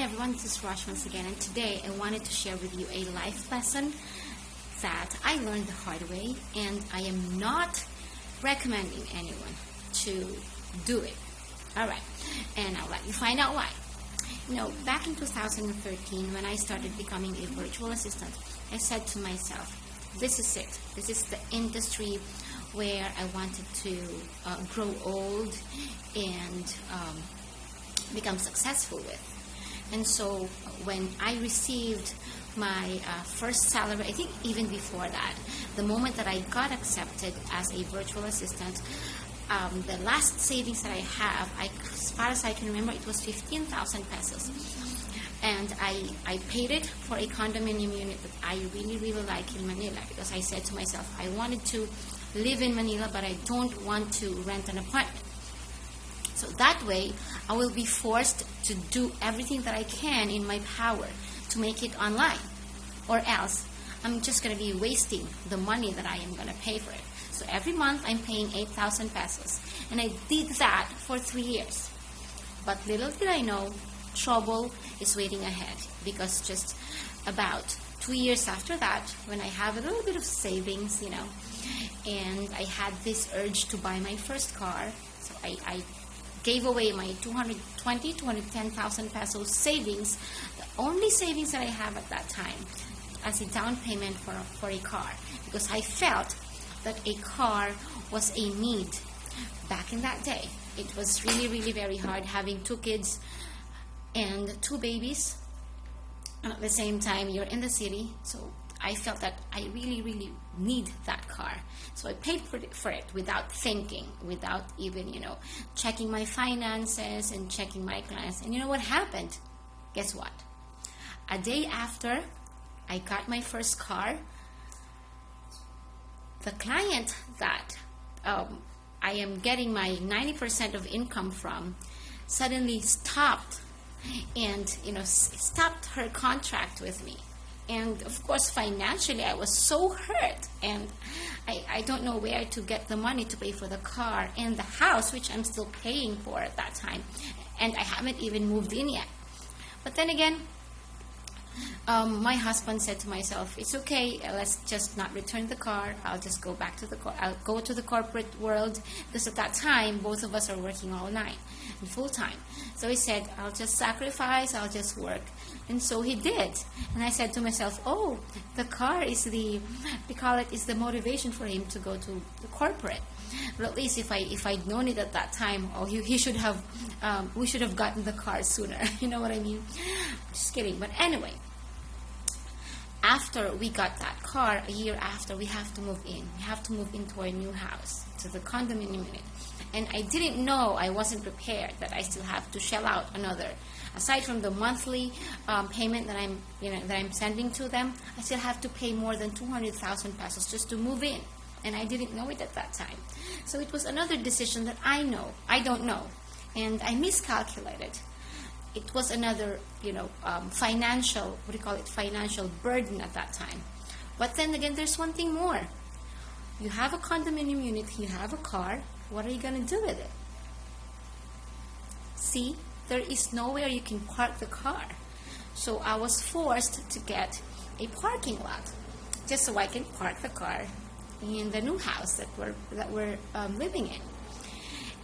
everyone, this is Rosh once again, and today I wanted to share with you a life lesson that I learned the hard way, and I am not recommending anyone to do it. Alright, and I'll let you find out why. Back in 2013, when I started becoming a virtual assistant, I said to myself, this is it. This is the industry where I wanted to grow old and become successful with. And so when I received my first salary, I think even before that, the moment that I got accepted as a virtual assistant, the last savings that I have, as far as I can remember, it was 15,000 pesos. And I paid it for a condominium unit that I really, really like in Manila, because I said to myself, I wanted to live in Manila, but I don't want to rent an apartment. So that way, I will be forced to do everything that I can in my power to make it online. Or else, I'm just going to be wasting the money that I am going to pay for it. So every month, I'm paying 8,000 pesos. And I did that for 3 years. But little did I know, trouble is waiting ahead. Because just about 2 years after that, when I have a little bit of savings, and I had this urge to buy my first car, so I gave away my 210,000 pesos savings, the only savings that I have at that time, as a down payment for a car, because I felt that a car was a need back in that day. It was really, really very hard having 2 kids and 2 babies. At the same time, you're in the city, so I felt that I really, really need that car. So I paid for it without thinking, without even, checking my finances and checking my clients. And you know what happened? Guess what? A day after I got my first car, the client that I am getting my 90% of income from suddenly stopped and, stopped her contract with me. And of course, financially, I was so hurt, and I don't know where to get the money to pay for the car and the house, which I'm still paying for at that time, and I haven't even moved in yet. But then again, my husband said to myself, it's okay, let's just not return the car. I'll just go back to I'll go to the corporate world, because at that time, both of us are working all night and full time. So he said, I'll just sacrifice, I'll just work. And so he did. And I said to myself, oh, the car is the motivation for him to go to the corporate. But at least if I'd known it at that time, we should have gotten the car sooner. You know what I mean? Just kidding. But anyway, after we got that car, a year after, we have to move in. We have to move into our new house, to the condominium unit. And I didn't know, I wasn't prepared that I still have to shell out another. Aside from the monthly payment that I'm sending to them, I still have to pay more than 200,000 pesos just to move in. And I didn't know it at that time. So it was another decision that I don't know. And I miscalculated. It was another, financial burden at that time. But then again, there's one thing more. You have a condominium unit, you have a car, what are you going to do with it? See, there is nowhere you can park the car. So I was forced to get a parking lot just so I can park the car in the new house that we're living in.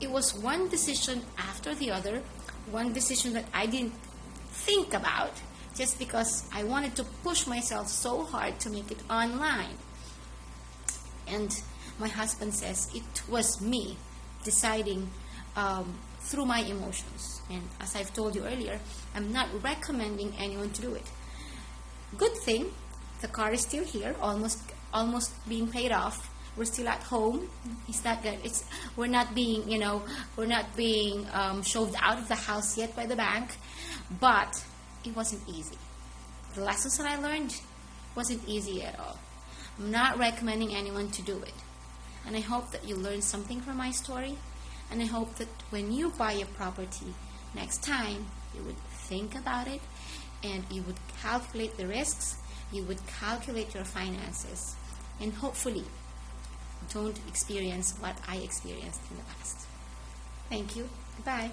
It was one decision after the other, one decision that I didn't think about, just because I wanted to push myself so hard to make it online. And my husband says it was me deciding through my emotions. And as I've told you earlier, I'm not recommending anyone to do it. Good thing, the car is still here, almost being paid off. We're still at home. It's not good. We're not being shoved out of the house yet by the bank. But it wasn't easy. The lessons that I learned wasn't easy at all. I'm not recommending anyone to do it. And I hope that you learned something from my story. And I hope that when you buy a property next time, you would think about it and you would calculate the risks, you would calculate your finances, and hopefully don't experience what I experienced in the past. Thank you. Bye.